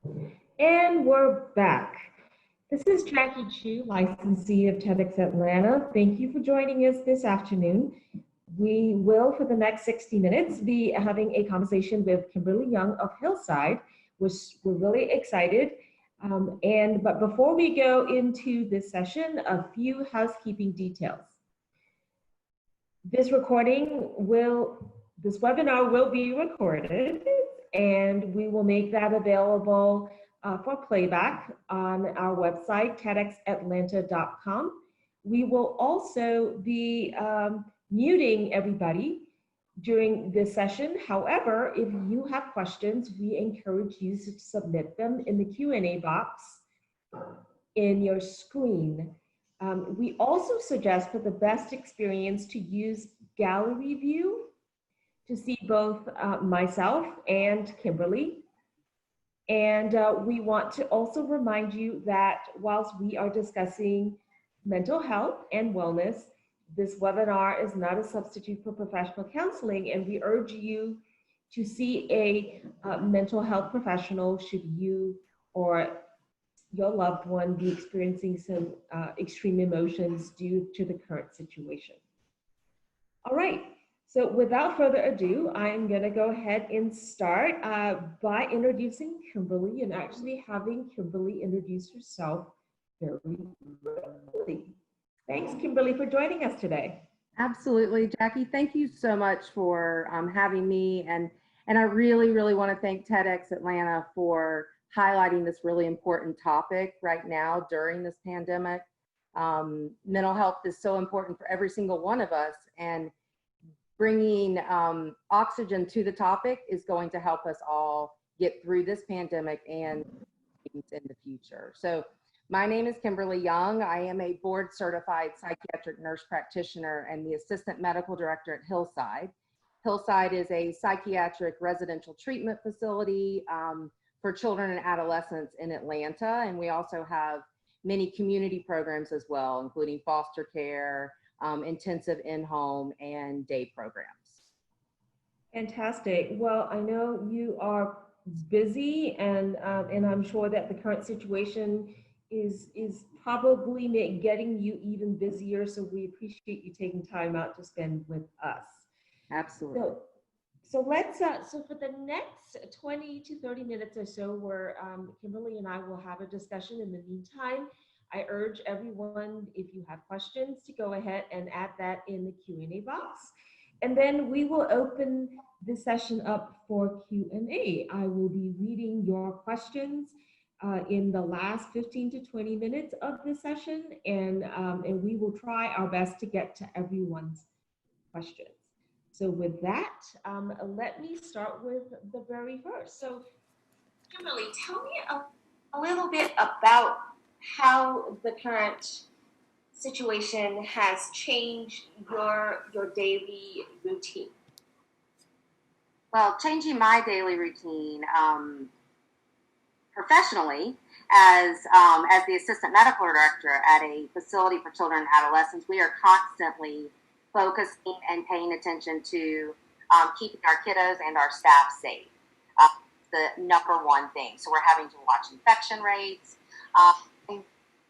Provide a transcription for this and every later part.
And we're back. This is Jackie Chu, licensee of TEDxAtlanta. Thank you for joining us this afternoon. We will, for the next 60 minutes, be having a conversation with Kimberly Young of Hillside, which we're really excited. But before we go into this session, a few housekeeping details. This webinar will be recorded, and we will make that available for playback on our website, TEDxAtlanta.com. We will also be muting everybody during this session. However, if you have questions, we encourage you to submit them in the Q&A box in your screen. We also suggest, for the best experience, to use gallery view to see both myself and Kimberly. And we want to also remind you that whilst we are discussing mental health and wellness, this webinar is not a substitute for professional counseling, and we urge you to see a mental health professional should you or your loved one be experiencing some extreme emotions due to the current situation. All right, so without further ado, I'm gonna go ahead and start by introducing Kimberly and actually having Kimberly introduce herself very briefly. Thanks, Kimberly, for joining us today. Absolutely, Jackie. Thank you so much for having me. And I really, really want to thank TEDxAtlanta for highlighting this really important topic right now during this pandemic. Mental health is so important for every single one of us, and bringing oxygen to the topic is going to help us all get through this pandemic and in the future. So my name is Kimberly Young. I am a board certified psychiatric nurse practitioner and the assistant medical director at Hillside. Hillside is a psychiatric residential treatment facility for children and adolescents in Atlanta. And we also have many community programs as well, including foster care, intensive in-home, and day programs. Fantastic. Well, I know you are busy, and I'm sure that the current situation is probably getting you even busier. So we appreciate you taking time out to spend with us. Absolutely. So let's so for the next 20 to 30 minutes or so, where Kimberly and I will have a discussion. In the meantime, I urge everyone, if you have questions, to go ahead and add that in the Q&A box. And then we will open this session up for Q&A. I will be reading your questions in the last 15 to 20 minutes of this session, and we will try our best to get to everyone's questions. So with that, let me start with the very first. So Kimberly, tell me a little bit about how the current situation has changed your daily routine. Well, changing my daily routine professionally as the assistant medical director at a facility for children and adolescents, we are constantly focusing and paying attention to keeping our kiddos and our staff safe. The number one thing. So we're having to watch infection rates,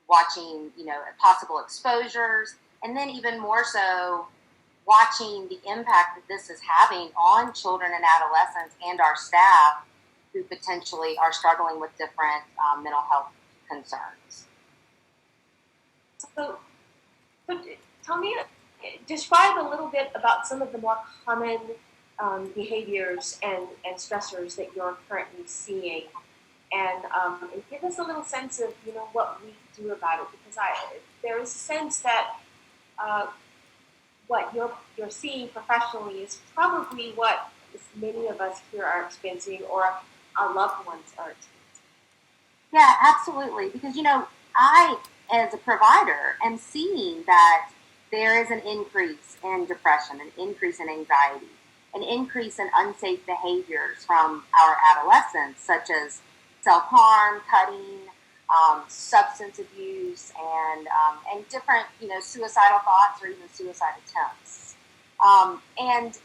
watching, possible exposures, and then even more so, watching the impact that this is having on children and adolescents and our staff who potentially are struggling with different mental health concerns. So, tell me, describe a little bit about some of the more common behaviors and stressors that you're currently seeing, and give us a little sense of what we do about it, because there is a sense that what you're seeing professionally is probably what many of us here are experiencing, or our loved ones are experiencing. Yeah, absolutely. Because I, as a provider, am seeing that there is an increase in depression, an increase in anxiety, an increase in unsafe behaviors from our adolescents, such as self-harm, cutting, substance abuse, and different, suicidal thoughts or even suicide attempts. And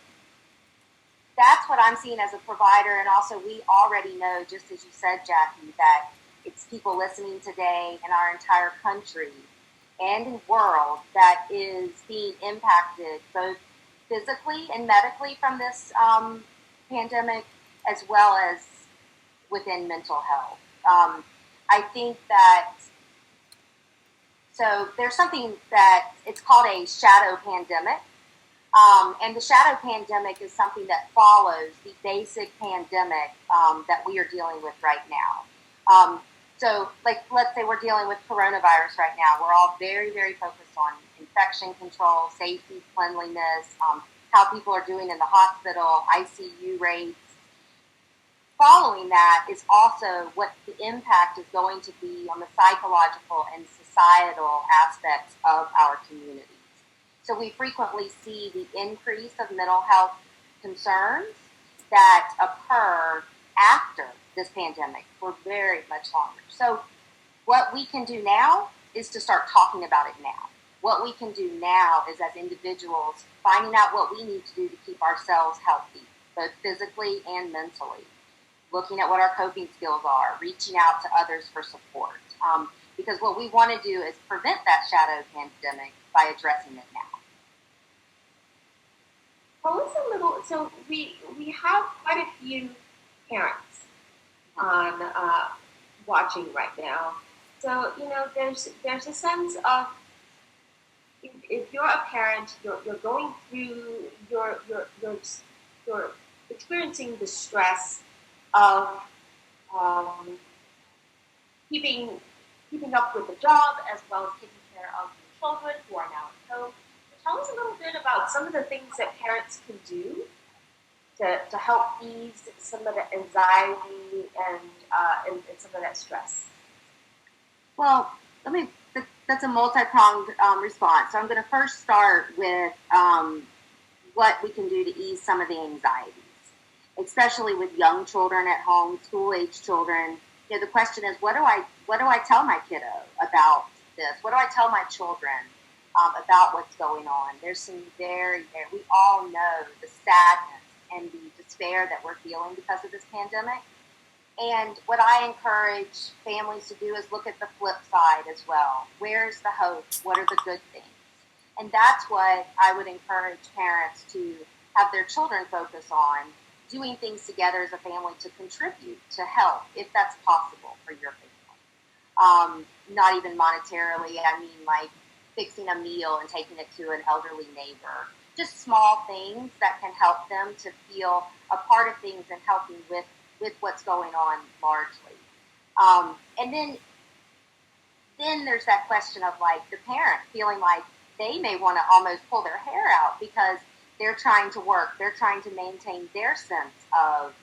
that's what I'm seeing as a provider. And also, we already know, just as you said, Jackie, that it's people listening today in our entire country and world that is being impacted both physically and medically from this pandemic, as well as within mental health. I think that, so there's something that it's called a shadow pandemic. And the shadow pandemic is something that follows the basic pandemic that we are dealing with right now. So, like, let's say we're dealing with coronavirus right now. We're all very, very focused on infection control, safety, cleanliness, how people are doing in the hospital, ICU rates. Following that is also what the impact is going to be on the psychological and societal aspects of our communities. So we frequently see the increase of mental health concerns that occur after this pandemic for very much longer. So what we can do now is to start talking about it now. What we can do now is, as individuals, finding out what we need to do to keep ourselves healthy, both physically and mentally. Looking at what our coping skills are, reaching out to others for support. Because what we want to do is prevent that shadow pandemic by addressing it now. Well, it's a little, so we have quite a few parents on watching right now. So, you know, there's a sense of, if you're a parent, you're going through, you're experiencing the stress of keeping up with the job, as well as taking care of your children who are now at home. Tell us a little bit about some of the things that parents can do to help ease some of the anxiety and some of that stress. Well, that's a multi-pronged response. So I'm going to first start with what we can do to ease some of the anxieties, especially with young children at home, school-age children. You know, the question is, what do I tell my kiddo about this? What do I tell my children about what's going on? There's some we all know the sadness and the despair that we're feeling because of this pandemic. And what I encourage families to do is look at the flip side as well. Where's the hope? What are the good things? And that's what I would encourage parents to have their children focus on, doing things together as a family to contribute, to help, if that's possible for your family. Not even monetarily, I mean like fixing a meal and taking it to an elderly neighbor. Just small things that can help them to feel a part of things and helping with what's going on largely. And then there's that question of like the parent feeling like they may want to almost pull their hair out because they're trying to work. They're trying to maintain their sense of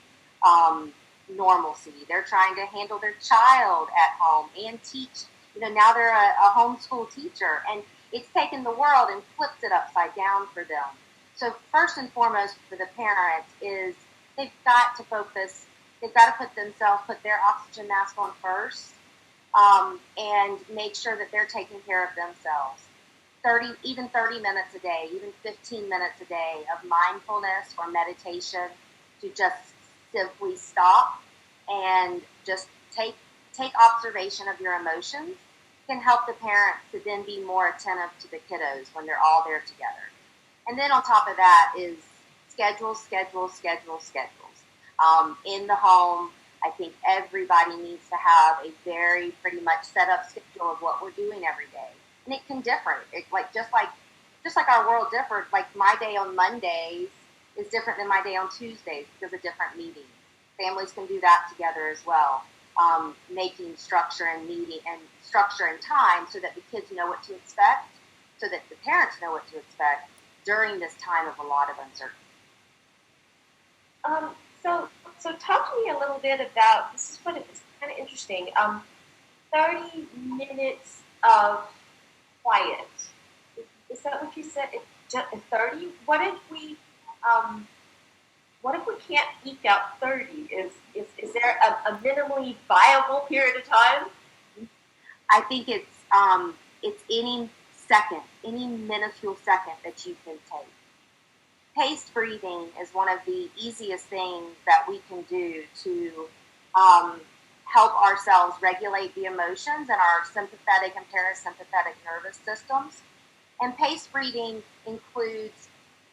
normalcy. They're trying to handle their child at home and teach. You know, now they're a homeschool teacher, and it's taken the world and flipped it upside down for them. So first and foremost for the parent is they've got to focus. They've got to put their oxygen mask on first, and make sure that they're taking care of themselves. 30 minutes a day, even 15 minutes a day of mindfulness or meditation to just simply stop and just take observation of your emotions can help the parents to then be more attentive to the kiddos when they're all there together. And then on top of that is schedules. In the home, I think everybody needs to have a very pretty much set up schedule of what we're doing every day. And it can differ. Just like our world differs, like my day on Mondays is different than my day on Tuesdays because of different meetings. Families can do that together as well. Making structure and time so that the kids know what to expect, so that the parents know what to expect during this time of a lot of uncertainty. So talk to me a little bit about, this is what it is kind of interesting, 30 minutes of quiet. Is that what you said? 30? What if we can't eke out 30? Is there a minimally viable period of time? I think it's any minuscule second that you can take. paced breathing is one of the easiest things that we can do to help ourselves regulate the emotions in our sympathetic and parasympathetic nervous systems. And paced breathing includes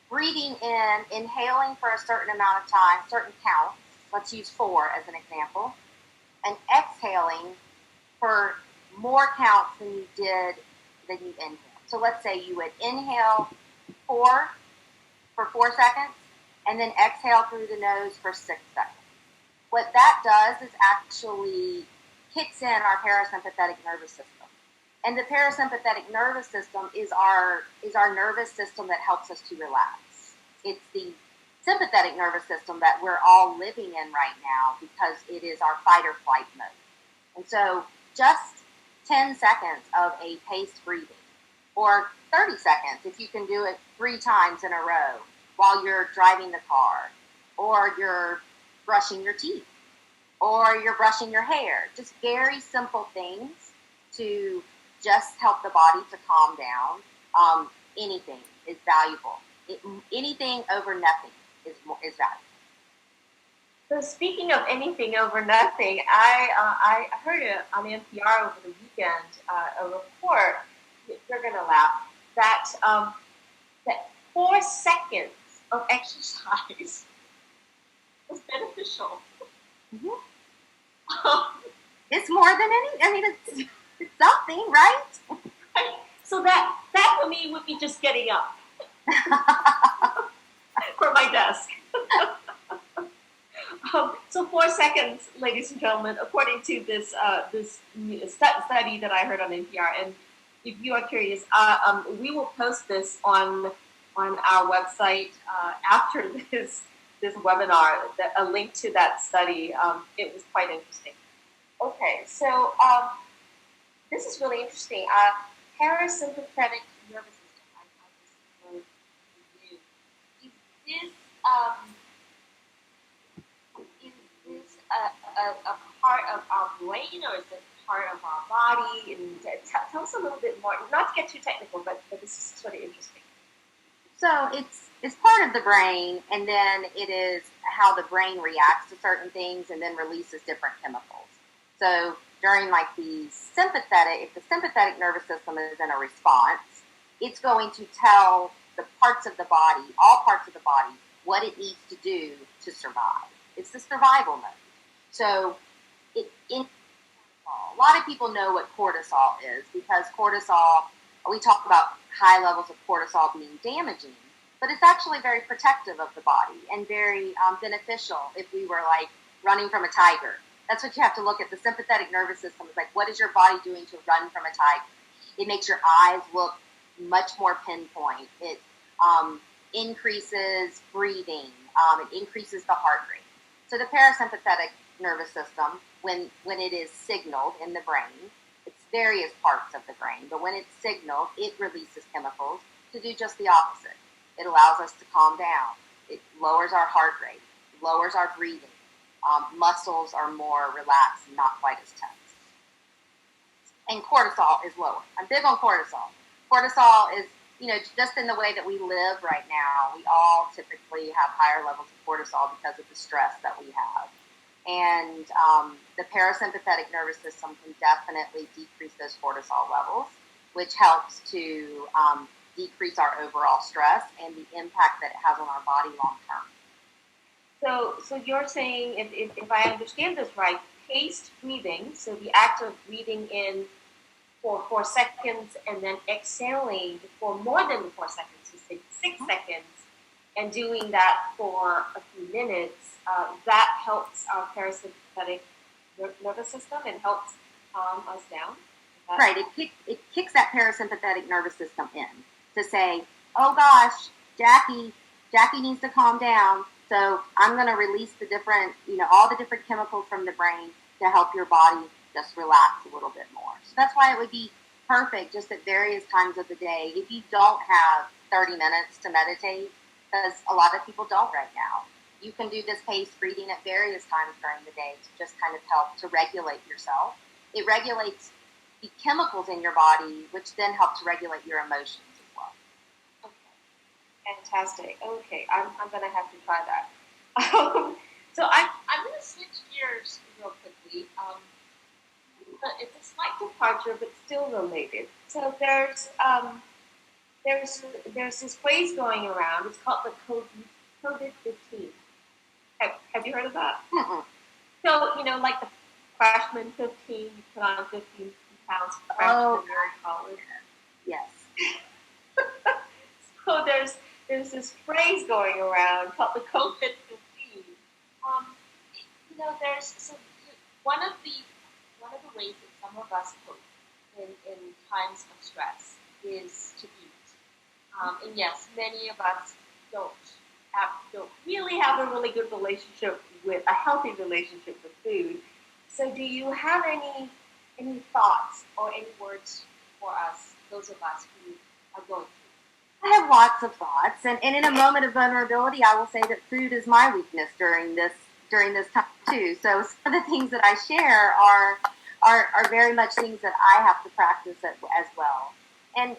breathing in, inhaling for a certain amount of time, certain counts. Let's use 4 as an example, and exhaling for more counts than you inhaled. So let's say you would inhale 4 for 4 seconds, and then exhale through the nose for 6 seconds. What that does is actually kicks in our parasympathetic nervous system. And the parasympathetic nervous system is our nervous system that helps us to relax. It's the sympathetic nervous system that we're all living in right now because it is our fight or flight mode. And so just 10 seconds of a paced breathing, or 30 seconds if you can do it 3 times in a row while you're driving the car, or you're brushing your teeth, or you're brushing your hair. Just very simple things to just help the body to calm down. Anything is valuable. Anything over nothing is valuable. So speaking of anything over nothing, I heard it on NPR over the weekend, a report, you're going to laugh, that 4 seconds of exercise was beneficial. Mm-hmm. It's more than it's something, right? Right? So that for me would be just getting up from my desk. So 4 seconds, ladies and gentlemen, according to this study that I heard on NPR, and if you are curious, we will post this on our website after this webinar, a link to that study. It was quite interesting. Okay, so this is really interesting. Parasympathetic nervous system. I just review. Is this a part of our brain, or is it part of our body? And tell us a little bit more. Not to get too technical, but this is sort of interesting. So it's part of the brain, and then it is how the brain reacts to certain things and then releases different chemicals. So during like if the sympathetic nervous system is in a response, it's going to tell the parts of the body, all parts of the body, what it needs to do to survive. It's the survival mode. So a lot of people know what cortisol is, because cortisol, we talk about high levels of cortisol being damaging, but it's actually very protective of the body and very beneficial if we were like running from a tiger. That's what you have to look at. The sympathetic nervous system is like, what is your body doing to run from a tiger? It makes your eyes look much more pinpoint. It increases breathing. It increases the heart rate. So the parasympathetic nervous system, when it is signaled in the brain, it's various parts of the brain, but when it's signaled, it releases chemicals to do just the opposite. It allows us to calm down. It lowers our heart rate, lowers our breathing. Muscles are more relaxed and not quite as tense. And cortisol is lower. I'm big on cortisol. Cortisol is, just in the way that we live right now, we all typically have higher levels of cortisol because of the stress that we have. And the parasympathetic nervous system can definitely decrease those cortisol levels, which helps to decrease our overall stress and the impact that it has on our body long term. So you're saying, if I understand this right, paced breathing, so the act of breathing in for 4 seconds and then exhaling for more than 4 seconds, so say 6 seconds, and doing that for a few minutes, that helps our parasympathetic nervous system and helps calm us down. Right. It kicks that parasympathetic nervous system in to say, oh gosh, Jackie needs to calm down. So I'm going to release the different, all the different chemicals from the brain to help your body just relax a little bit more. So that's why it would be perfect just at various times of the day. If you don't have 30 minutes to meditate, because a lot of people don't right now, you can do this paced breathing at various times during the day to just kind of help to regulate yourself. It regulates the chemicals in your body, which then help to regulate your emotions as well. Okay. Fantastic. Okay, I'm gonna have to try that. So I'm gonna switch gears real quickly. But it's a slight departure, but still related. So there's there's this phrase going around. It's called the COVID-15. Have you heard of that? Mm-mm. So like the freshman 15, you put on 15 pounds freshman year in college. Yes. So there's this phrase going around called the COVID-15. There's one of the ways that some of us cope in times of stress is to eat. And yes, many of us don't really have a really good relationship with a healthy relationship with food. So, do you have any thoughts or any words for us, those of us who are going through? I have lots of thoughts, and in a moment of vulnerability, I will say that food is my weakness during this time too. So some of the things that I share are very much things that I have to practice as well. And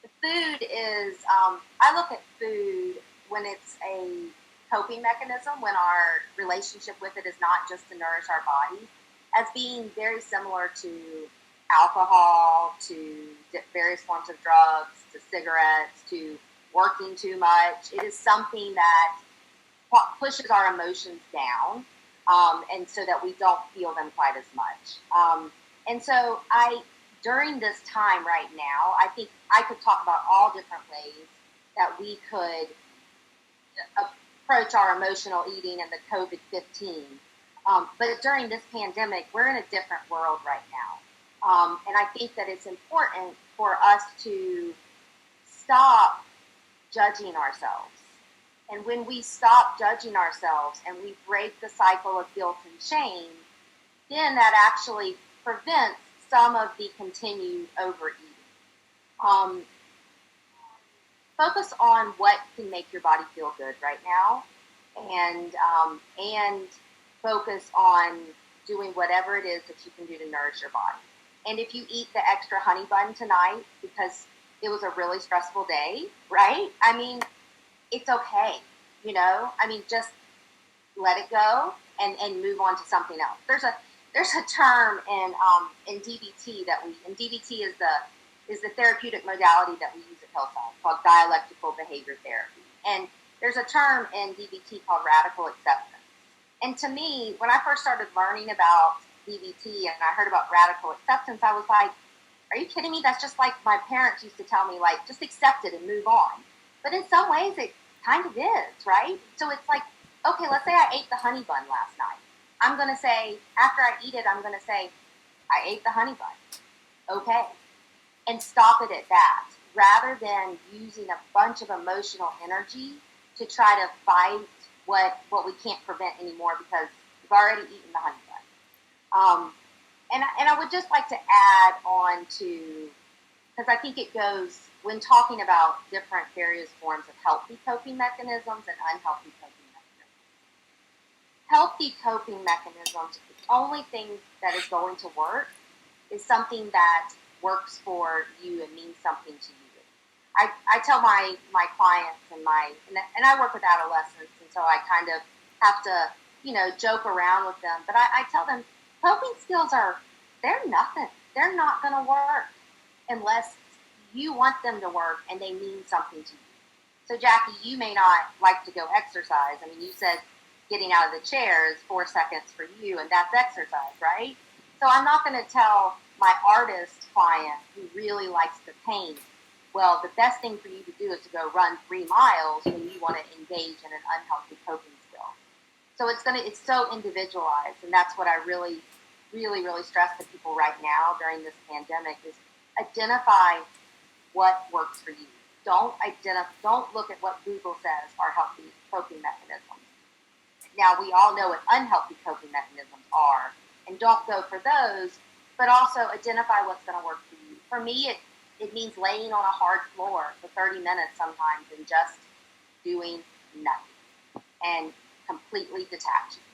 the food is, I look at food when it's a coping mechanism, when our relationship with it is not just to nourish our bodies, as being very similar to alcohol, to various forms of drugs, to cigarettes, to working too much. It is something that pushes our emotions down, and so that we don't feel them quite as much. And so during this time right now, I think I could talk about all different ways that we could approach our emotional eating and the COVID-15. But during this pandemic, we're in a different world right now. And I think that it's important for us to stop judging ourselves. And when we stop judging ourselves and we break the cycle of guilt and shame, then that actually prevents some of the continued overeating. Focus on what can make your body feel good right now, and focus on doing whatever it is that you can do to nourish your body. And if you eat the extra honey bun tonight because it was a really stressful day, right? I mean, it's okay, just let it go and move on to something else. There's a term in DBT DBT is the therapeutic modality that we use at Hillside called dialectical behavior therapy. And there's a term in DBT called radical acceptance. And to me, when I first started learning about DBT and I heard about radical acceptance, I was like, are you kidding me? That's just like my parents used to tell me, like, just accept it and move on. But in some ways, it kind of is, right? So it's like, okay, let's say I ate the honey bun last night. I'm going to say, after I eat it, I'm going to say, I ate the honey bun. Okay. And stop it at that, rather than using a bunch of emotional energy to try to fight what we can't prevent anymore because we've already eaten the honey bun. And I would just like to add on to, because I think it goes, when talking about different various forms of healthy coping mechanisms and unhealthy coping mechanisms. Healthy coping mechanisms, the only thing that is going to work is something that works for you and means something to you. I tell my clients and I work with adolescents, and so I kind of have to, joke around with them. But I tell them coping skills they're nothing. They're not going to work unless you want them to work and they mean something to you. So Jackie, you may not like to go exercise. I mean, you said getting out of the chair is 4 seconds for you, and that's exercise, right? So I'm not going to tell my artist client who really likes to paint, well, the best thing for you to do is to go run 3 miles when you want to engage in an unhealthy coping skill. So it's so individualized, and that's what I really, really, really stress to people right now during this pandemic is identify what works for you. Don't look at what Google says are healthy coping mechanisms. Now, we all know what unhealthy coping mechanisms are, and don't go for those, but also identify what's going to work for you. For me, it means laying on a hard floor for 30 minutes sometimes and just doing nothing and completely detaching.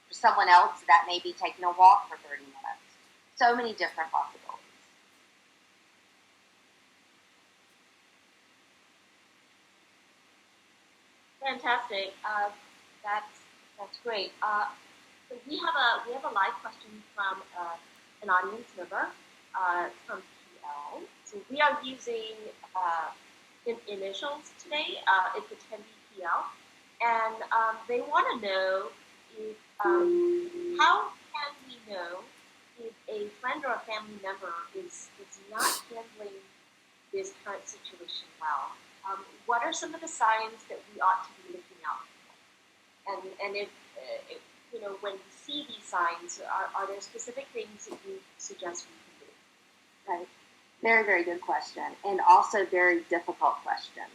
For someone else, that may be taking a walk for 30 minutes. So many different possibilities. Fantastic. That's great. So we have a live question from an audience member from PL. So we are using initials today. It's attendee PL, and they want to know if how can we know if a friend or a family member is not handling this current situation well? What are some of the signs that we ought to be looking out for? And if you know, when we see these signs, are there specific things that you suggest we can do? Right. Very, very good question, and also very difficult question.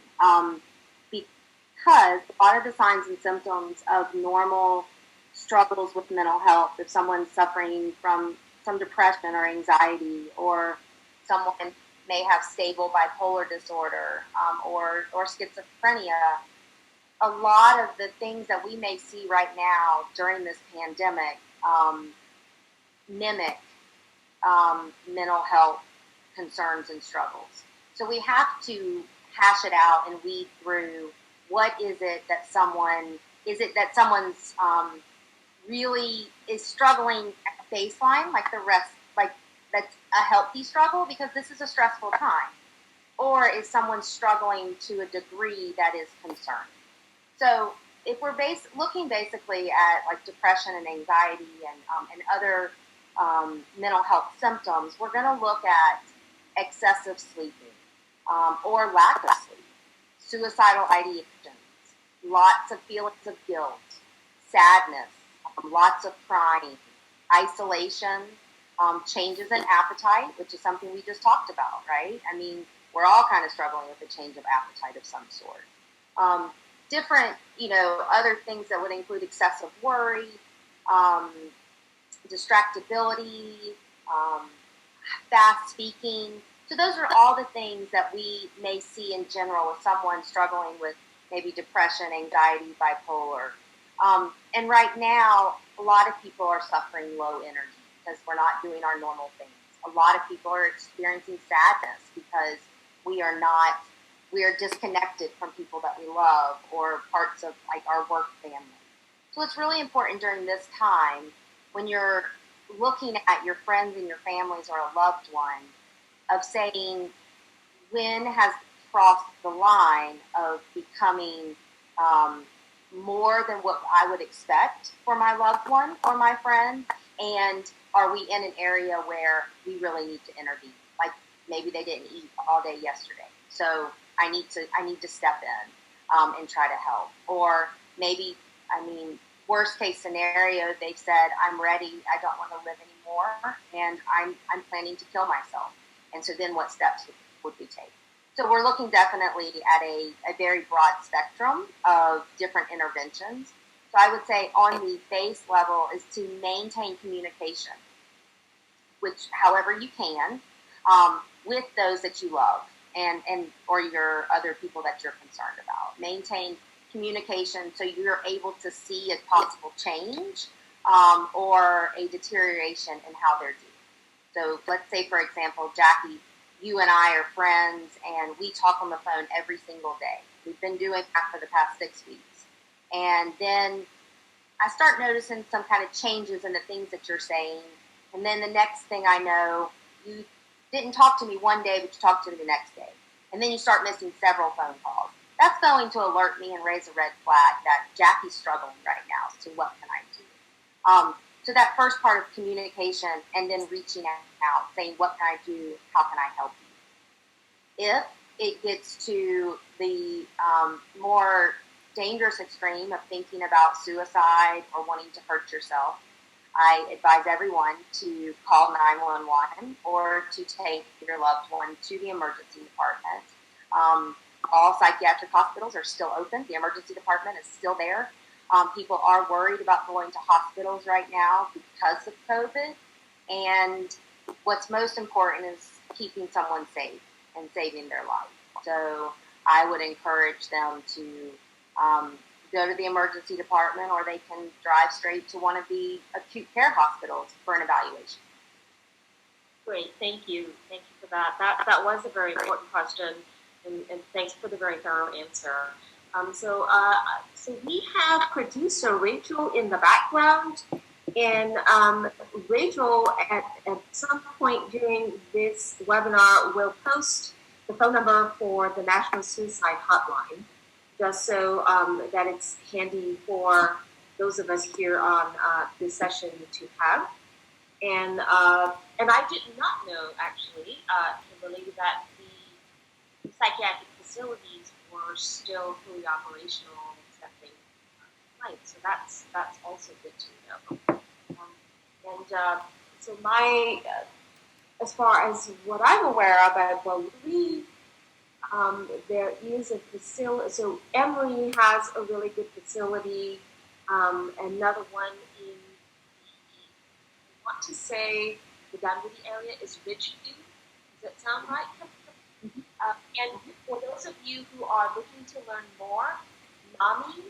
Because a lot of the signs and symptoms of normal struggles with mental health, if someone's suffering from some depression or anxiety, or someone may have stable bipolar disorder or schizophrenia, a lot of the things that we may see right now during this pandemic mimic mental health concerns and struggles. So we have to hash it out and weed through what is it that someone's really is struggling at baseline, like the rest, like that's a healthy struggle because this is a stressful time, or is someone struggling to a degree that is concerned. So if we're looking basically at like depression and anxiety and other mental health symptoms, we're going to look at excessive sleeping or lack of sleep, suicidal ideations, lots of feelings of guilt, sadness, lots of crying, isolation, changes in appetite, which is something we just talked about, right? I mean, we're all kind of struggling with a change of appetite of some sort. Different, other things that would include excessive worry, distractibility, fast speaking. So those are all the things that we may see in general with someone struggling with maybe depression, anxiety, bipolar. And right now, a lot of people are suffering low energy because we're not doing our normal things. A lot of people are experiencing sadness because we are disconnected from people that we love or parts of like our work family. So it's really important during this time when you're looking at your friends and your families or a loved one of saying, when has crossed the line of becoming more than what I would expect for my loved one or my friend, and are we in an area where we really need to intervene? Like maybe they didn't eat all day yesterday, so I need to step in and try to help. Or maybe, worst case scenario, they've said, I'm ready, I don't want to live anymore, and I'm planning to kill myself. And so then what steps would we take? So we're looking definitely at a very broad spectrum of different interventions. So I would say on the base level is to maintain communication, which however you can, with those that you love and or your other people that you're concerned about. Maintain communication so you're able to see a possible change or a deterioration in how they're doing. So let's say, for example, Jackie, you and I are friends and we talk on the phone every single day. We've been doing that for the past 6 weeks. And then I start noticing some kind of changes in the things that you're saying. And then the next thing I know, you didn't talk to me one day, but you talked to me the next day. And then you start missing several phone calls. That's going to alert me and raise a red flag that Jackie's struggling right now. So what can I do? So that first part of communication and then reaching out, saying, what can I do? How can I help you? If it gets to the more dangerous extreme of thinking about suicide or wanting to hurt yourself, I advise everyone to call 911 or to take your loved one to the emergency department. All psychiatric hospitals are still open. The emergency department is still there. People are worried about going to hospitals right now because of COVID. And what's most important is keeping someone safe and saving their life. So I would encourage them to go to the emergency department, or they can drive straight to one of the acute care hospitals for an evaluation. Great, thank you. Thank you for that. That was a very important question, and thanks for the very thorough answer. So we have producer Rachel in the background, and Rachel at some point during this webinar will post the phone number for the National Suicide Hotline, just so that it's handy for those of us here on this session to have. And I did not know, actually, Kimberly, that the psychiatric facilities were still fully operational and accepting clients. So that's also good to know. So as far as what I'm aware of, I believe there is a facility. So Emory has a really good facility. Another one in I want to say the Dunwoody area is Ridgeview. Does that sound right? And for those of you who are looking to learn more, NAMI,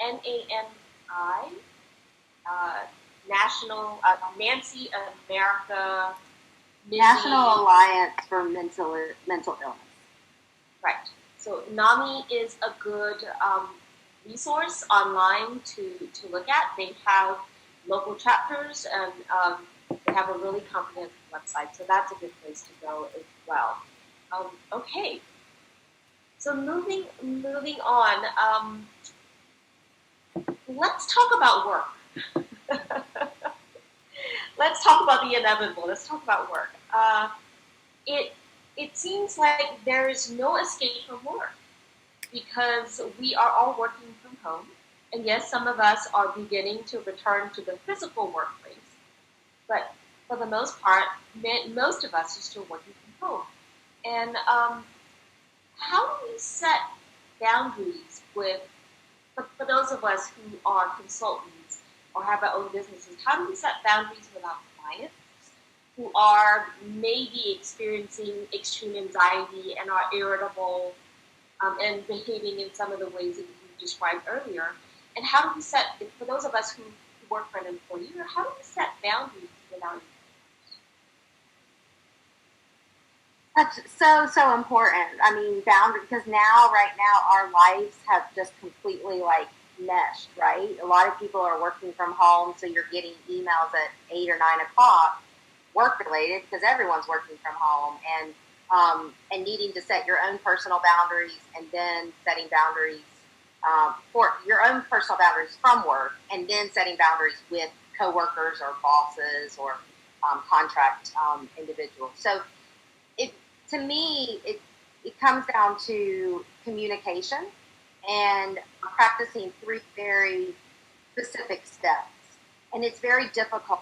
N-A-M-I, National, Nancy America, National Alliance for Mental Illness. Right. So NAMI is a good resource online to look at. They have local chapters, and they have a really comprehensive website. So that's a good place to go as well. Okay. So moving on, let's talk about work. Let's talk about the inevitable. Let's talk about work. It seems like there is no escape from work because we are all working from home. And yes, some of us are beginning to return to the physical workplace. But for the most part, most of us are still working from home. And how do we set boundaries for those of us who are consultants or have our own businesses? How do we set boundaries with our clients who are maybe experiencing extreme anxiety and are irritable and behaving in some of the ways that you described earlier? And how do we set, for those of us who work for an employer, how do we set boundaries with our employees? That's so important. I mean, boundary, because right now, our lives have just completely meshed, right? A lot of people are working from home, so you're getting emails at 8 or 9 o'clock, work related, because everyone's working from home, and needing to set your own personal boundaries, and then setting boundaries for your own personal boundaries from work, and then setting boundaries with coworkers or bosses or contract individuals. So to me, it comes down to communication and practicing 3 very specific steps. And it's very difficult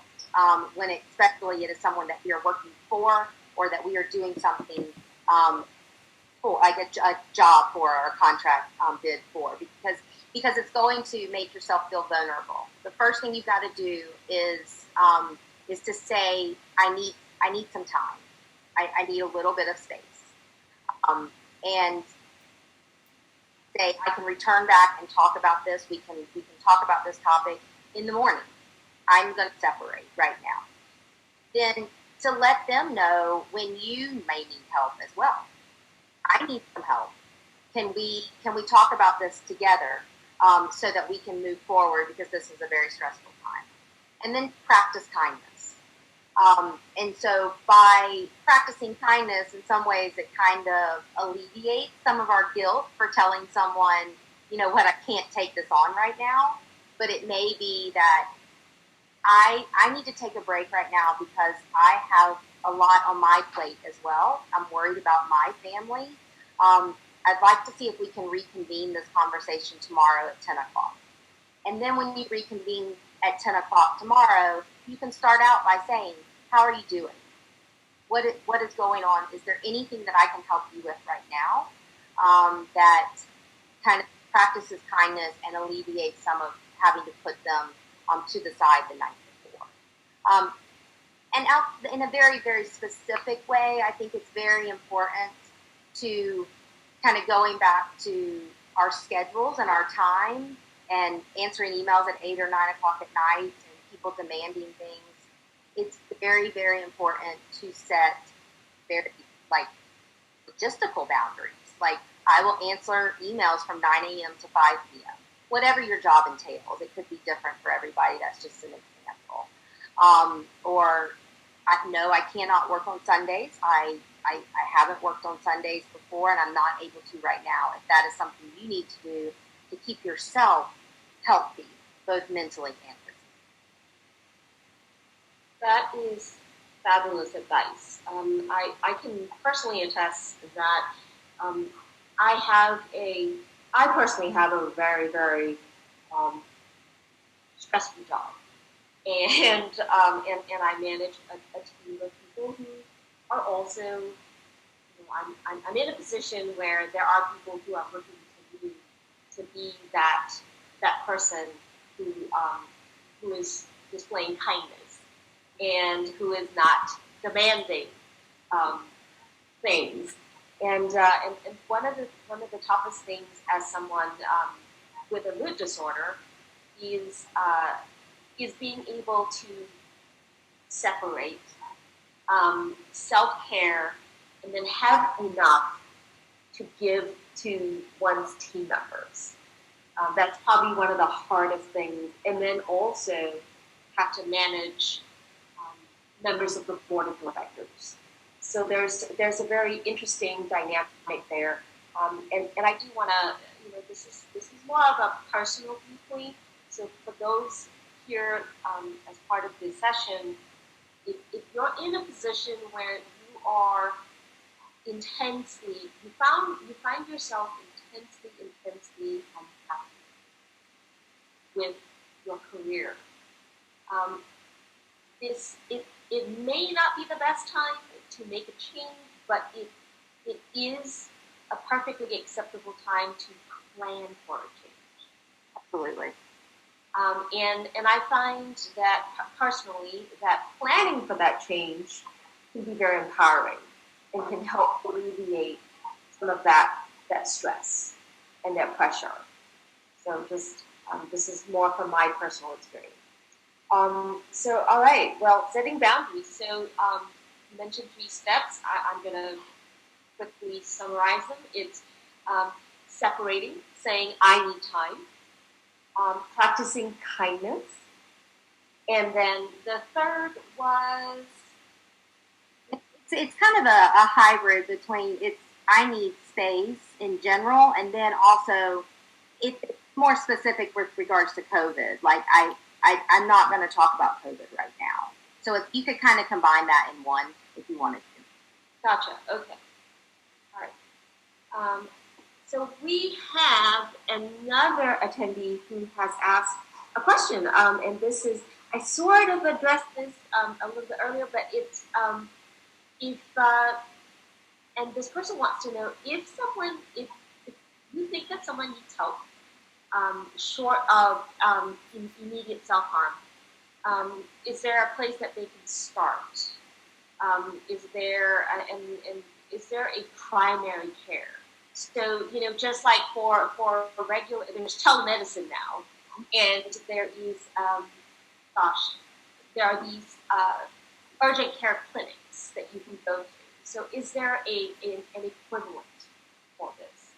when especially it is someone that we are working for or that we are doing something for, like a job for or a contract bid for, because it's going to make yourself feel vulnerable. The first thing you've got to do is to say, I need some time. I need a little bit of space. And say, I can return back and talk about this. We can talk about this topic in the morning. I'm going to separate right now. Then to let them know when you may need help as well. I need some help. Can we talk about this together so that we can move forward, because this is a very stressful time. And then practice kindness. And so by practicing kindness, in some ways, it kind of alleviates some of our guilt for telling someone, what, I can't take this on right now. But it may be that I need to take a break right now because I have a lot on my plate as well. I'm worried about my family. I'd like to see if we can reconvene this conversation tomorrow at 10 o'clock. And then when you reconvene at 10 o'clock tomorrow, you can start out by saying, how are you doing? What is going on? Is there anything that I can help you with right now that kind of practices kindness and alleviates some of having to put them to the side the night before? And out in a very, very specific way, I think it's very important to kind of going back to our schedules and our time and answering emails at 8 or 9 o'clock at night and people demanding things. It's very, very important to set very, logistical boundaries. I will answer emails from 9 a.m. to 5 p.m. Whatever your job entails. It could be different for everybody. That's just an example. Or no, I cannot work on Sundays. I haven't worked on Sundays before, and I'm not able to right now. If that is something you need to do to keep yourself healthy, both mentally and physically. That is fabulous advice. I can personally attest that I personally have a very, very stressful job, and I manage a team of people who are also, I'm in a position where there are people who are looking to me to be that person who is displaying kindness and who is not demanding things. And one of the toughest things as someone with a mood disorder is being able to separate self-care and then have enough to give to one's team members. That's probably one of the hardest things. And then also have to manage members of the board of directors. So there's a very interesting dynamic there. And I do want to, this is more of a personal viewpoint. So for those here as part of this session, if you're in a position where you are you find yourself intensely unhappy with your career, it may not be the best time to make a change, but it is a perfectly acceptable time to plan for a change. Absolutely. And I find that personally that planning for that change can be very empowering and can help alleviate some of that stress and that pressure. So just this is more from my personal experience. So all right, well, setting boundaries. So you mentioned 3 steps. I'm going to quickly summarize them. It's separating, saying I need time. Practicing kindness. And then the third was? It's kind of a hybrid between I need space in general, and then also it's more specific with regards to COVID. Like I'm not going to talk about COVID right now. So if you could kind of combine that in one if you wanted to. Gotcha. Okay. All right. So we have another attendee who has asked a question, and this is, I sort of addressed this a little bit earlier, but it's and this person wants to know if you think that someone needs help, short of immediate self-harm, is there a place that they can start? Is there a primary care? So, just like for regular, there's telemedicine now, and there is, there are these urgent care clinics that you can go to. So is there an equivalent for this?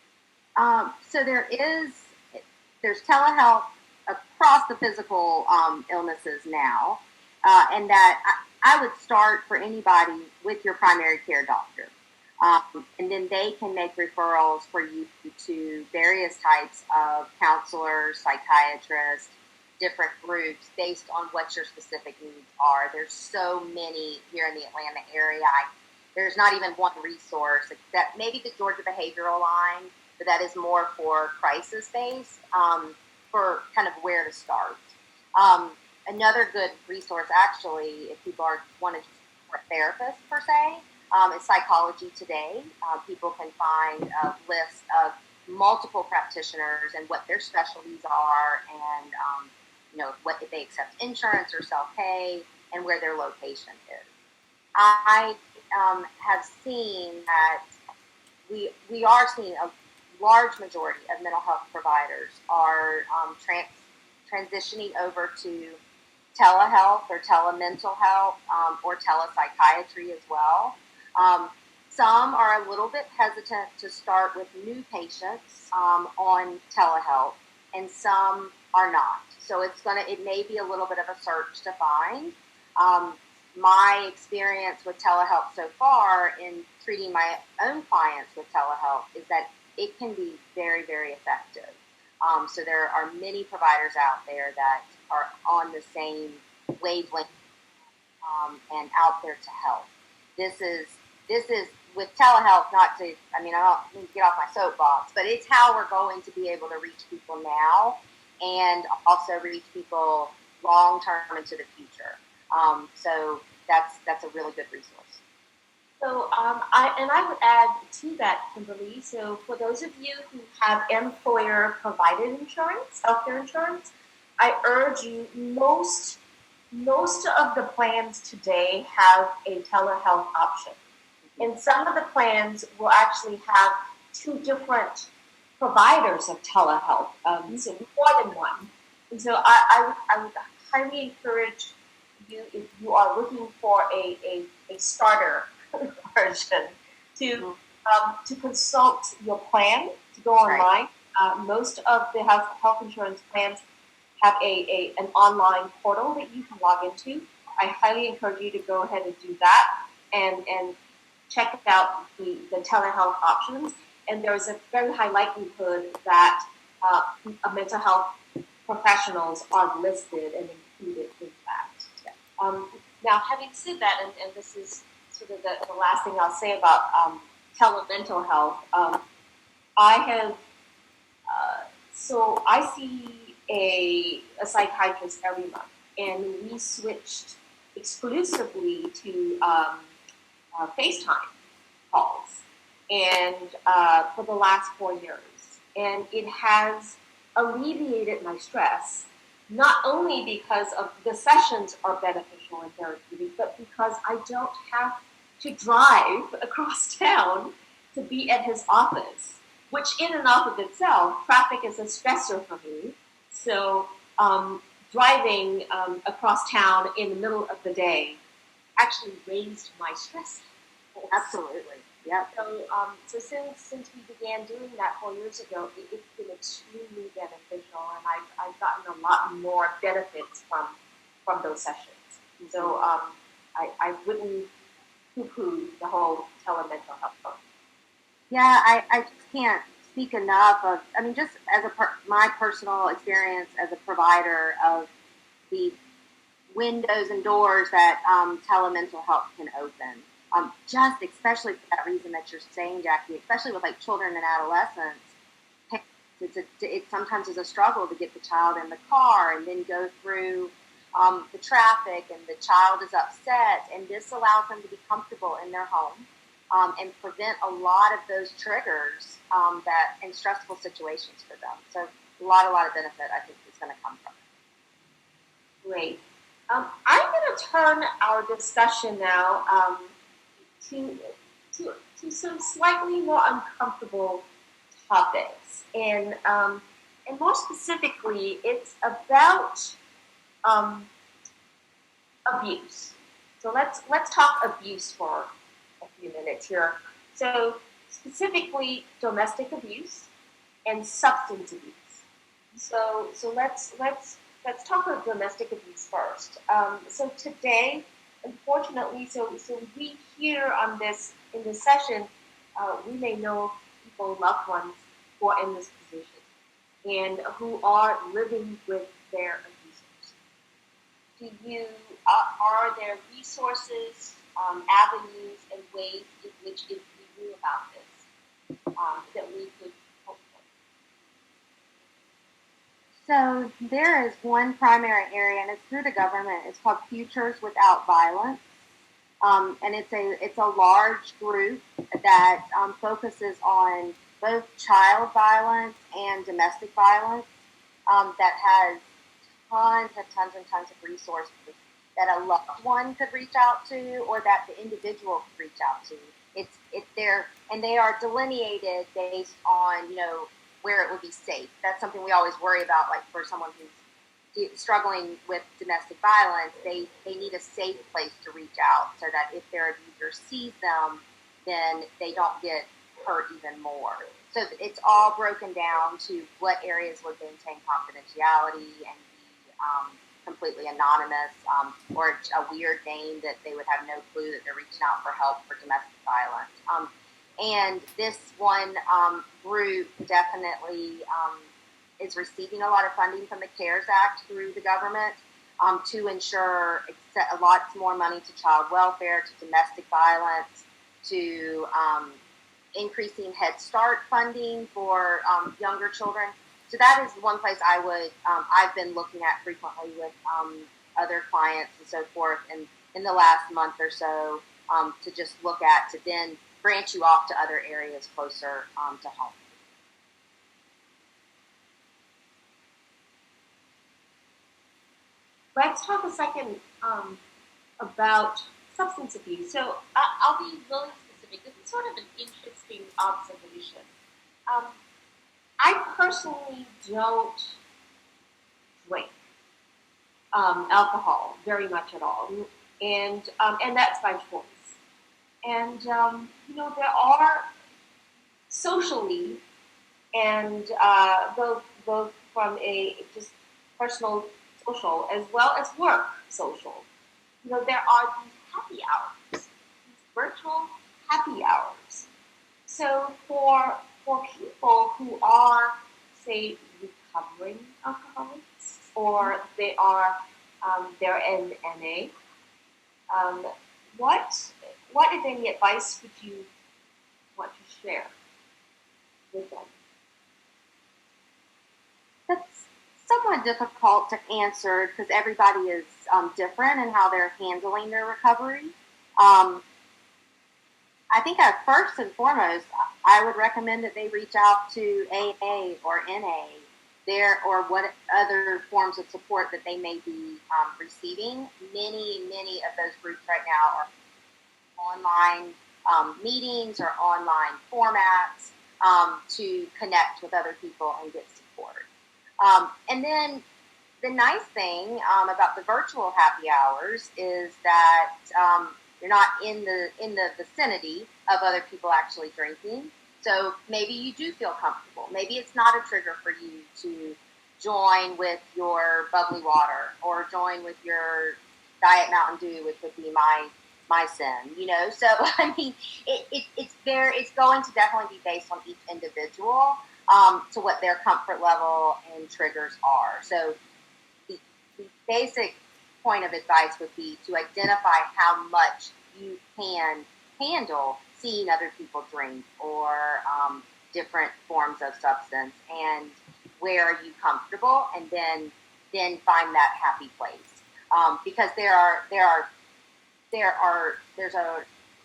So there's telehealth across the physical illnesses now, and that I would start for anybody with your primary care doctor. And then they can make referrals for you to various types of counselors, psychiatrists, different groups based on what your specific needs are. There's so many here in the Atlanta area. There's not even one resource except maybe the Georgia Behavioral Line, but that is more for crisis-based, for kind of where to start. Another good resource, actually, if people want to for a therapist per se, is Psychology Today. People can find a list of multiple practitioners and what their specialties are, and what if they accept insurance or self-pay, and where their location is. I have seen that we are seeing a large majority of mental health providers are transitioning over to telehealth or telemental health, or telepsychiatry as well. Some are a little bit hesitant to start with new patients on telehealth, and some are not. So it may be a little bit of a search to find. My experience with telehealth so far in treating my own clients with telehealth is that it can be very, very effective. So there are many providers out there that are on the same wavelength and out there to help. This is with telehealth, I don't need to get off my soapbox, but it's how we're going to be able to reach people now and also reach people long term into the future. So that's a really good resource. So I would add to that, Kimberly. So for those of you who have employer-provided insurance, healthcare insurance, I urge you. Most of the plans today have a telehealth option, and some of the plans will actually have two different providers of telehealth, so more than one. And so I would highly encourage you, if you are looking for a starter version, to consult your plan, to go online. Most of the health insurance plans have an online portal that you can log into. I highly encourage you to go ahead and do that and check out the telehealth options. And there's a very high likelihood that mental health professionals are listed and included in that. Now, having said that, and this is sort of the last thing I'll say about telemental health, I see a psychiatrist every month, and we switched exclusively to FaceTime calls, and for the last 4 years, and it has alleviated my stress, not only because of the sessions are beneficial and therapeutic, but because I don't have to drive across town to be at his office, which in and of itself, traffic is a stressor for me. So driving across town in the middle of the day actually raised my stress levels. Absolutely. Yeah. So since we began doing that 4 years ago, it's been extremely beneficial, and I've gotten a lot more benefits from those sessions. Mm-hmm. So I wouldn't poo-poo the whole telemental health program. Yeah, I just can't speak enough of, just as my personal experience as a provider of the windows and doors that telemental health can open. Just especially for that reason that you're saying, Jackie, especially with like children and adolescents, it sometimes is a struggle to get the child in the car and then go through the traffic, and the child is upset, and this allows them to be comfortable in their home and prevent a lot of those triggers and stressful situations for them. So a lot of benefit I think is going to come from it. Great. I'm going to turn our discussion now to some slightly more uncomfortable topics, and more specifically, it's about abuse. So let's talk abuse for a few minutes here. So specifically, domestic abuse and substance abuse. So let's talk about domestic abuse first. So today, unfortunately, so we here in this session, we may know people, loved ones, who are in this position and who are living with their abusers. Are there resources, avenues, and ways in which, if we knew about this, that we could help them? So there is one primary area, and it's through the government. It's called Futures Without Violence, and it's a large group that focuses on both child violence and domestic violence. That has tons of resources that a loved one could reach out to, or that the individual could reach out to. It's there, and they are delineated based on where it would be safe. That's something we always worry about, like for someone who's struggling with domestic violence, they need a safe place to reach out so that if their abuser sees them, then they don't get hurt even more. So it's all broken down to what areas would maintain confidentiality and be completely anonymous, or a weird name that they would have no clue that they're reaching out for help for domestic violence. And this one group definitely is receiving a lot of funding from the CARES Act through the government to ensure lots more money to child welfare, to domestic violence, to increasing Head Start funding for younger children. So that is one place I've been looking at frequently with other clients and so forth, and in the last month or so, to just look at, to then branch you off to other areas closer to home. Let's talk a second about substance abuse. So I'll be really specific. This is sort of an interesting observation. I personally don't drink alcohol very much at all, and that's by choice. And there are socially, and both from a just personal social as well as work social. There are these happy hours, these virtual happy hours. So for people who are, say, recovering alcoholics, or they're in NA, what if any advice would you want to share with them? That's somewhat difficult to answer because everybody is different in how they're handling their recovery. I think first and foremost, I would recommend that they reach out to AA or NA or what other forms of support that they may be receiving. Many of those groups right now are online meetings or online formats to connect with other people and get support. And then the nice thing about the virtual happy hours is that you're not in the vicinity of other people actually drinking. So maybe you do feel comfortable. Maybe it's not a trigger for you to join with your bubbly water or join with your Diet Mountain Dew, which would be my sin, So, I mean, it's going to definitely be based on each individual to what their comfort level and triggers are. So the basic point of advice would be to identify how much you can handle seeing other people drink or different forms of substance, and where are you comfortable, and then find that happy place, because there's a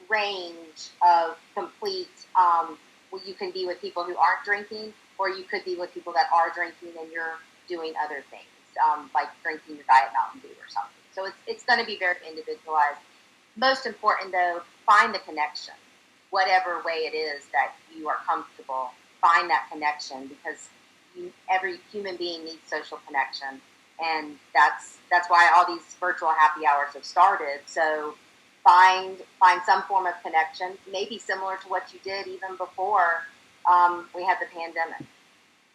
range of complete. Well, you can be with people who aren't drinking, or you could be with people that are drinking and you're doing other things, like drinking your Diet Mountain Dew or something. So it's going to be very individualized. Most important, though, find the connection. Whatever way it is that you are comfortable, find that connection, because every human being needs social connection. And that's why all these virtual happy hours have started. So find some form of connection, maybe similar to what you did even before we had the pandemic.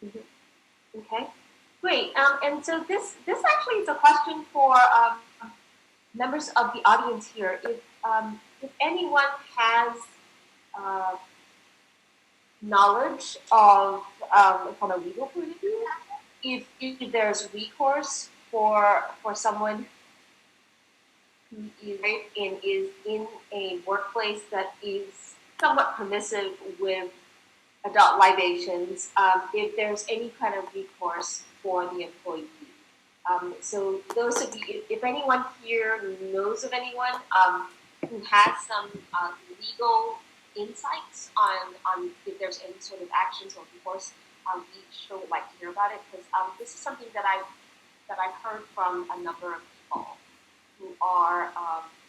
Mm-hmm. Okay, great. And so this actually is a question for members of the audience here. If anyone has knowledge of, from a legal point of view, if there's recourse for someone who is in a workplace that is somewhat permissive with adult libations, if there's any kind of recourse for the employee. So those of you, if anyone here knows of anyone who has some legal insights on if there's any sort of actions or recourse, we sure would like to hear about it, because this is something that I've heard from a number of people who are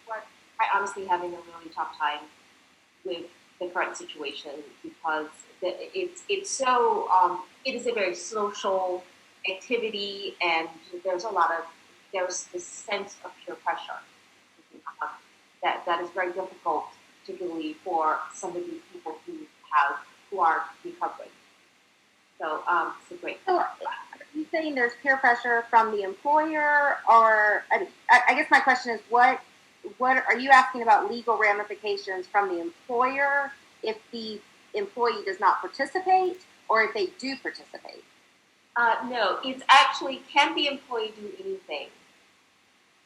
quite honestly having a really tough time with the current situation, because it's so it is a very social activity, and there's this sense of peer pressure that is very difficult particularly for some of these people who are recovering. So, so great. So, are you saying there's peer pressure from the employer, or I guess my question is, what are you asking about legal ramifications from the employer if the employee does not participate, or if they do participate? No, it's actually, can the employee do anything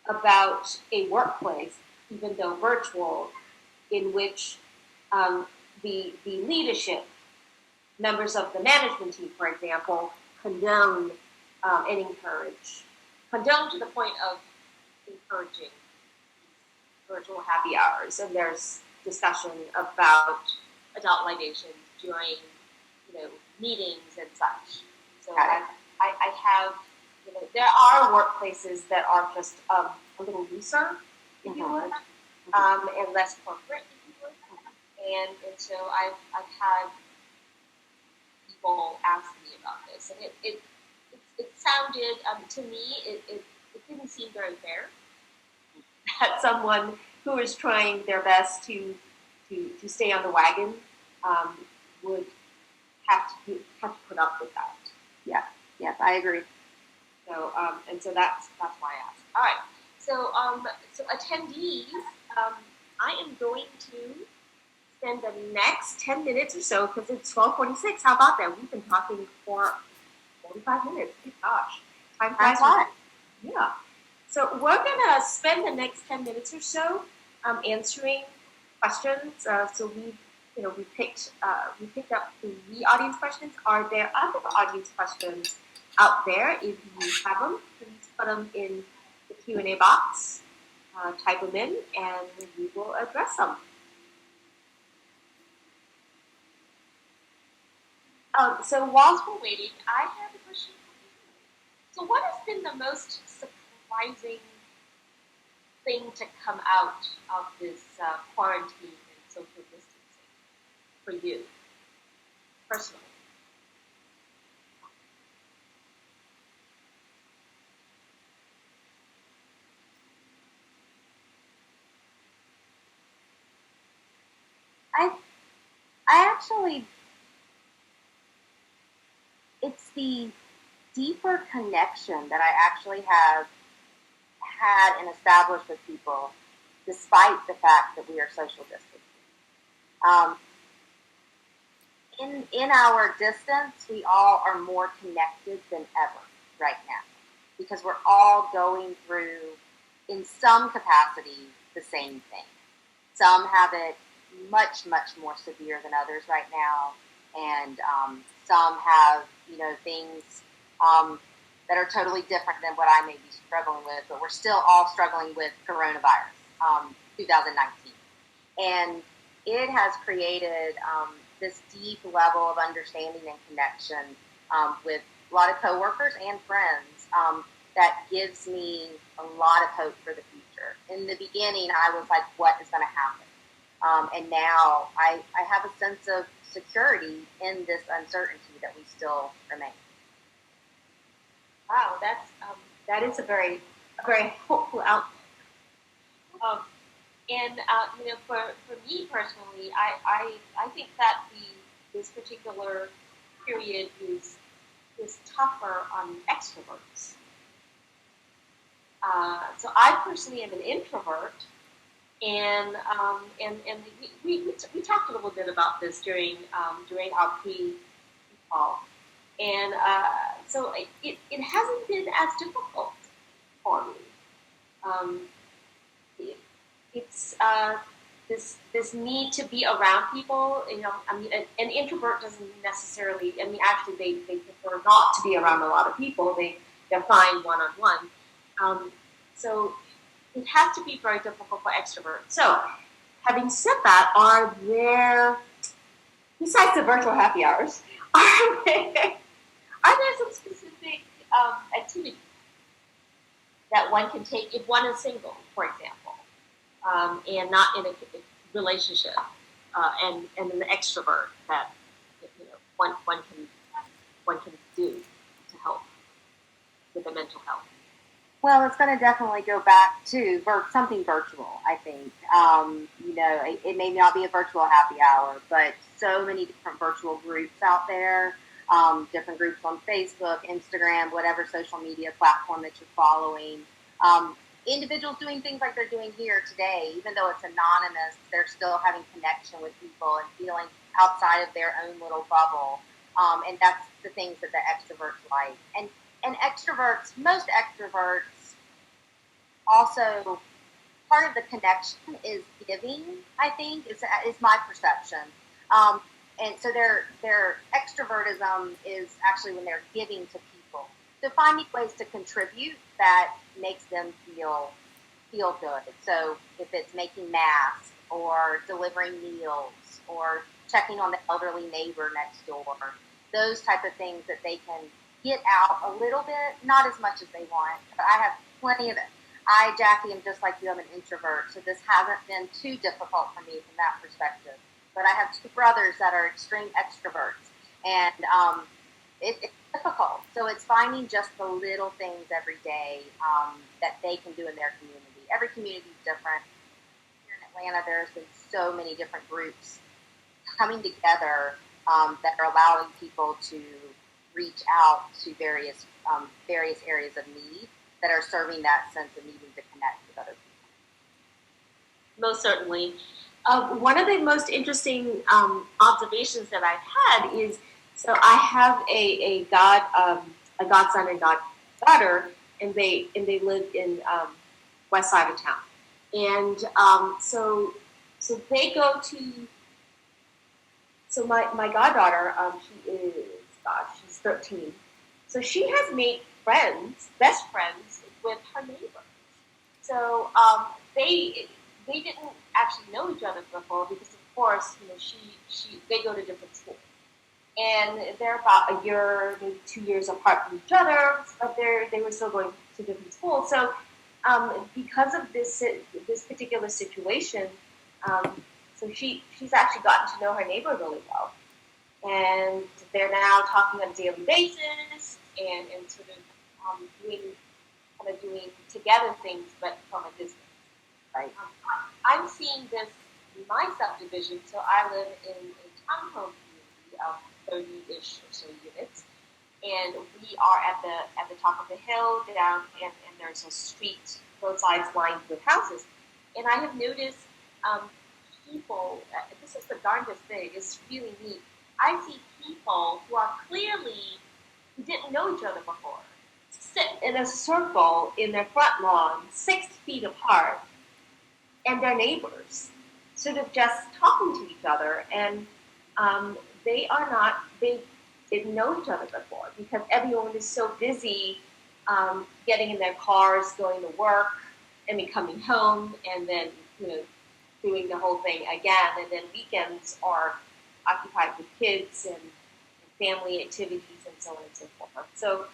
about a workplace, even though virtual, in which the leadership, members of the management team, for example, condone and encourage, condone to the point of encouraging virtual happy hours, and there's discussion about adult libations during, meetings and such. So I have, there are workplaces that are just a little looser, if you would, and less corporate, if you would. And so I've had people ask me about this, and it sounded to me it didn't seem very fair that someone who is trying their best to stay on the wagon would have to put up with that. Yeah. Yes, I agree. So and so that's why I asked. All right. So so attendees, I am going to spend the next 10 minutes or so, because it's 12:46. How about that? We've been talking for 45 minutes. Good gosh. Time flies. Yeah. So we're going to spend the next 10 minutes or so answering questions. So we picked up 3 audience questions. Are there other audience questions out there? If you have them, please put them in the Q&A box. Type them in, and we will address them. So whilst we're waiting, I have a question for you. So what has been the most surprising thing to come out of this quarantine and social distancing for you, personally? I actually, it's the deeper connection that I actually have had and established with people, despite the fact that we are social distancing. In our distance, we all are more connected than ever right now, because we're all going through, in some capacity, the same thing. Some have it much, much more severe than others right now, and some have, things that are totally different than what I may be struggling with, but we're still all struggling with coronavirus, 2019. And it has created this deep level of understanding and connection with a lot of coworkers and friends that gives me a lot of hope for the future. In the beginning, I was like, what is going to happen? And now I have a sense of security in this uncertainty that we still remain. Wow, that is a very hopeful outlook. And for me personally, I think that this particular period is tougher on extroverts. So I personally am an introvert, and we talked a little bit about this during our pre-call, and so it hasn't been as difficult for me. It's this need to be around people. An introvert doesn't necessarily. Actually, they prefer not to be around a lot of people. They're fine one-on-one. So it has to be very difficult for extroverts. So, having said that, are there, besides the virtual happy hours, are there some specific activities that one can take if one is single, for example, and not in a relationship, and an extrovert that one can do to help with the mental health? Well, it's going to definitely go back to something virtual, I think. It may not be a virtual happy hour, but so many different virtual groups out there, different groups on Facebook, Instagram, whatever social media platform that you're following. Individuals doing things like they're doing here today, even though it's anonymous, they're still having connection with people and feeling outside of their own little bubble. And that's the things that the extroverts like. And extroverts, most extroverts also, part of the connection is giving, I think, is my perception. And so their extrovertism is actually when they're giving to people. So finding ways to contribute that makes them feel good. So if it's making masks or delivering meals or checking on the elderly neighbor next door, those type of things that they can get out a little bit, not as much as they want, but I have plenty of it. I, Jackie, am just like you, I'm an introvert, so this hasn't been too difficult for me from that perspective. But I have two brothers that are extreme extroverts, and it's difficult. So it's finding just the little things every day that they can do in their community. Every community is different. Here in Atlanta, there's been so many different groups coming together that are allowing people to reach out to various areas of need that are serving that sense of needing to connect with other people. Most certainly. One of the most interesting observations that I've had is, so I have a godson and goddaughter, and they live in west side of town, and so they go to. So my goddaughter, she's 13. So she has made best friends with her neighbors. So they didn't actually know each other before because, of course, they go to different schools, and they're about a year, maybe 2 years apart from each other, but they were still going to different schools. So because of this particular situation. So she's actually gotten to know her neighbor really well. And they're now talking on a daily basis and sort of doing together things, but from a distance. Right. I'm seeing this in my subdivision. So I live in a townhome community of 30-ish or so units. And we are at the top of the hill down, and there's a street, both sides lined with houses. And I have noticed people, this is the darndest thing, it's really neat. I see people who didn't know each other before, sit in a circle in their front lawn, 6 feet apart, and they're neighbors, sort of just talking to each other. And they didn't know each other before because everyone is so busy getting in their cars, going to work, and then coming home, and then, doing the whole thing again, and then weekends are occupied with kids and family activities and so on and so forth. So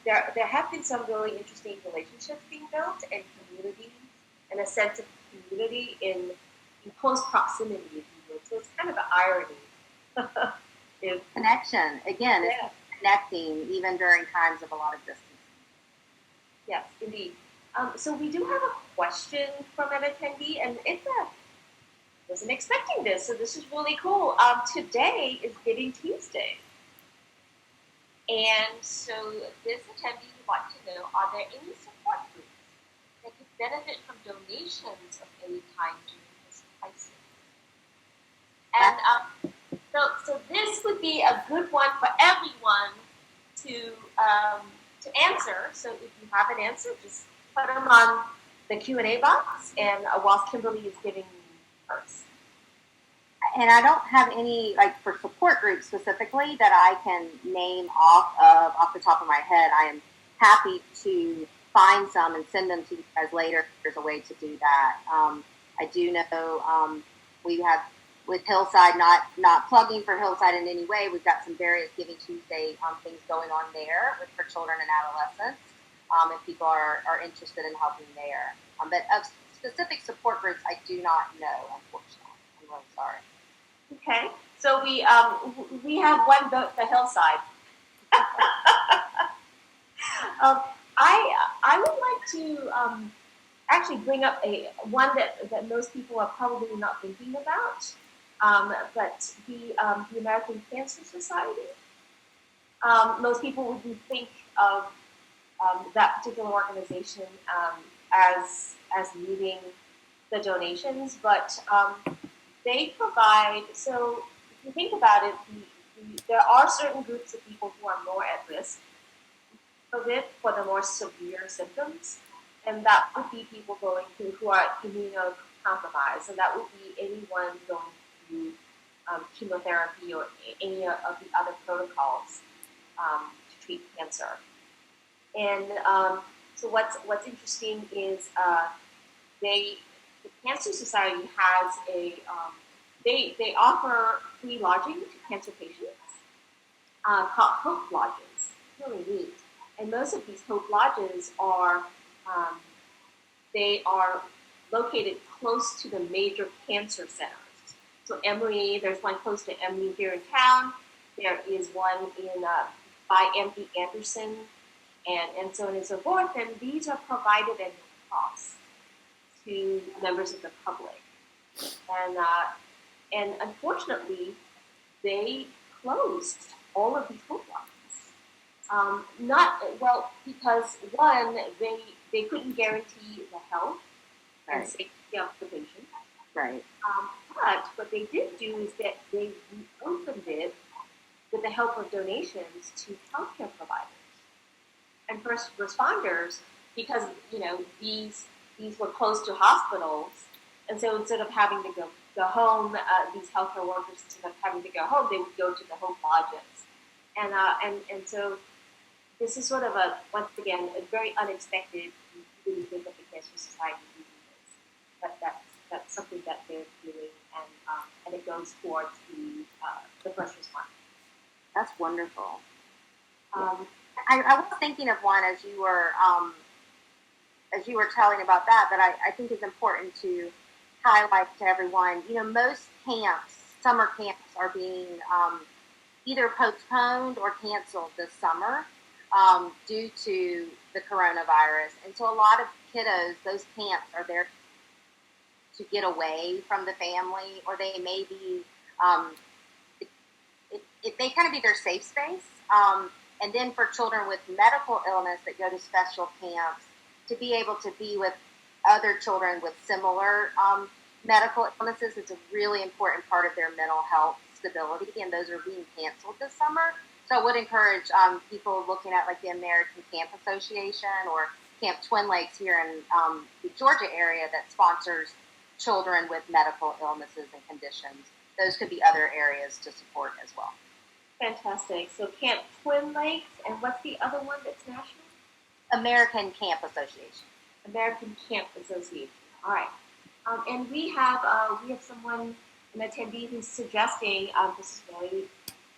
there have been some really interesting relationships being built and community and a sense of community in close proximity, if you will. So it's kind of an irony. Connection. Again, Yeah. It's connecting even during times of a lot of distance. Yes, indeed. So we do have a question from an attendee, and wasn't expecting this, so this is really cool. Today is Giving Tuesday. And so this attendee would like to know, are there any support groups that could benefit from donations of any kind during this crisis? And so this would be a good one for everyone to answer. So if you have an answer, just put them on the Q&A box, and whilst Kimberly is giving hers. And I don't have any, for support groups specifically, that I can name off the top of my head. I am happy to find some and send them to you guys later if there's a way to do that. I do know we have, with Hillside, not plugging for Hillside in any way, we've got some various Giving Tuesday things going on there for children and adolescents. If people are interested in helping there. But of specific support groups, I do not know, unfortunately. I'm really sorry. Okay, so we have one vote for Hillside. I would like to actually bring up one that most people are probably not thinking about, but the American Cancer Society. Most people wouldn't think of that particular organization as needing the donations, but they provide. So if you think about it, there are certain groups of people who are more at risk of it for the more severe symptoms, and that would be people going through who are immunocompromised, and that would be anyone going through chemotherapy or any of the other protocols to treat cancer. And so what's interesting is the Cancer Society has they offer free lodging to cancer patients called Hope Lodges. Really neat. And most of these Hope Lodges are they are located close to the major cancer centers. So Emory, there's one close to Emory here in town. There is one in by MD Anderson, and so on and so forth. And these are provided at no cost to members of the public. And unfortunately, they closed all of these Hope Lodges. Because one, they couldn't guarantee the health and safety of the patient. Right. But what they did do is that they reopened it with the help of donations to healthcare providers and first responders, because these were close to hospitals, and so instead of having to go home, these healthcare workers, instead of having to go home, they would go to the Hope Lodges, and so this is sort of once again a very unexpected. You really think of the Cancer Society doing this, but that's something that they're doing, and it goes towards the first response. That's wonderful. I was thinking of one as you were telling about that I think is important to highlight to everyone. Most summer camps are being either postponed or canceled this summer due to the coronavirus. And so a lot of kiddos, those camps are there to get away from the family, or they may be, it may kind of be their safe space. And then for children with medical illness that go to special camps, to be able to be with other children with similar medical illnesses, it's a really important part of their mental health stability, and those are being canceled this summer. So I would encourage people looking at like the American Camp Association or Camp Twin Lakes here in the Georgia area that sponsors children with medical illnesses and conditions. Those could be other areas to support as well. Fantastic. So Camp Twin Lakes, and what's the other one that's national? American Camp Association. American Camp Association. All right. And we have someone, an attendee, who's suggesting this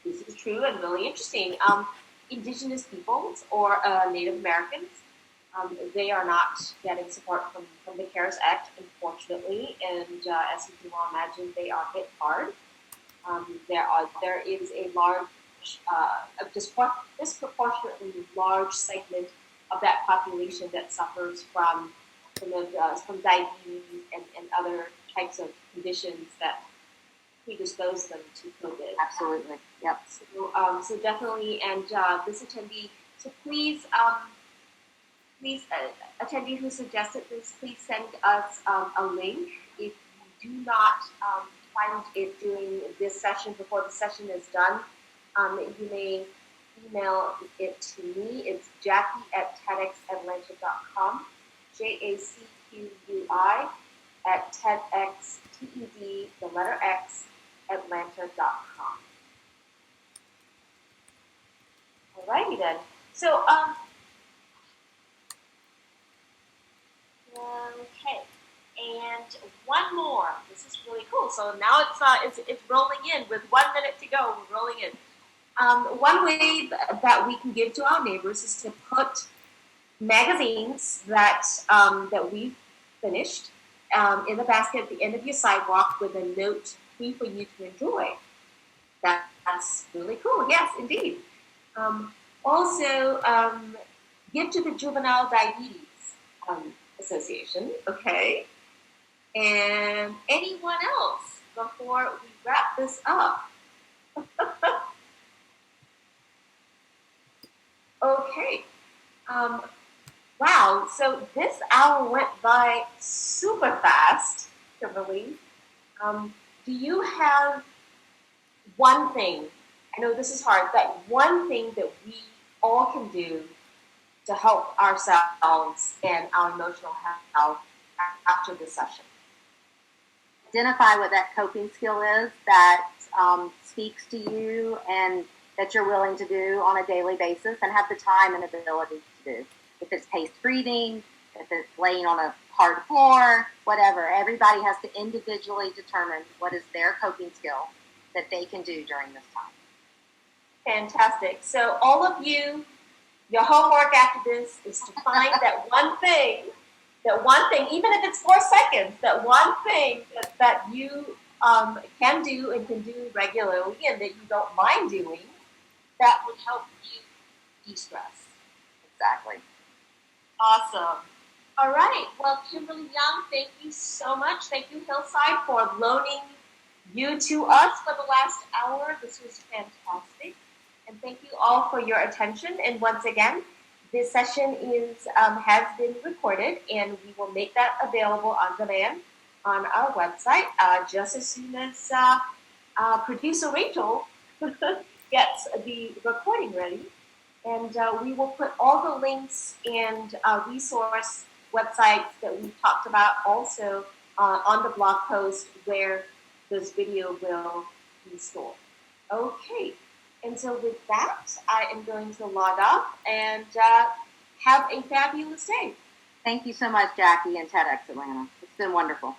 is true and really interesting. Indigenous peoples or Native Americans, they are not getting support from the CARES Act, unfortunately, and as you can well imagine, they are hit hard. There is a large, disproportionately large segment of that population that suffers from diabetes and other types of conditions that predispose them to COVID. Absolutely. Yep. So definitely, and this attendee. So please, attendee who suggested this, please send us a link. If you do not find it during this session before the session is done, you may email it to me. It's Jackie@TEDxAtlanta.com. JACQUI @TEDx, TED, the letter X, Atlanta.com. Alrighty then. So, okay. And one more. This is really cool. So now it's rolling in with 1 minute to go. We're rolling in. One way that we can give to our neighbors is to put magazines that we've finished in the basket at the end of your sidewalk with a note free for you to enjoy. That's really cool. Yes, indeed. Also, give to the Juvenile Diabetes Association, okay? And anyone else before we wrap this up? Okay. Wow, so this hour went by super fast, Kimberly. Do you have one thing, I know this is hard, but one thing that we all can do to help ourselves and our emotional health after this session? Identify what that coping skill is that speaks to you and that you're willing to do on a daily basis and have the time and ability to do. If it's paced breathing, if it's laying on a hard floor, whatever. Everybody has to individually determine what is their coping skill that they can do during this time. Fantastic. So all of you, your homework after this is to find that one thing, even if it's 4 seconds, that one thing that you can do and can do regularly and that you don't mind doing, that would help you de-stress. Exactly. Awesome. All right. Well, Kimberly Young, thank you so much. Thank you, Hillside, for loaning you to us for the last hour. This was fantastic. And thank you all for your attention. And once again, this session has been recorded, and we will make that available on demand on our website just as soon as producer Rachel gets the recording ready. And we will put all the links and resource websites that we've talked about also on the blog post where this video will be stored. Okay, and so with that, I am going to log off and have a fabulous day. Thank you so much, Jackie and TEDxAtlanta. It's been wonderful.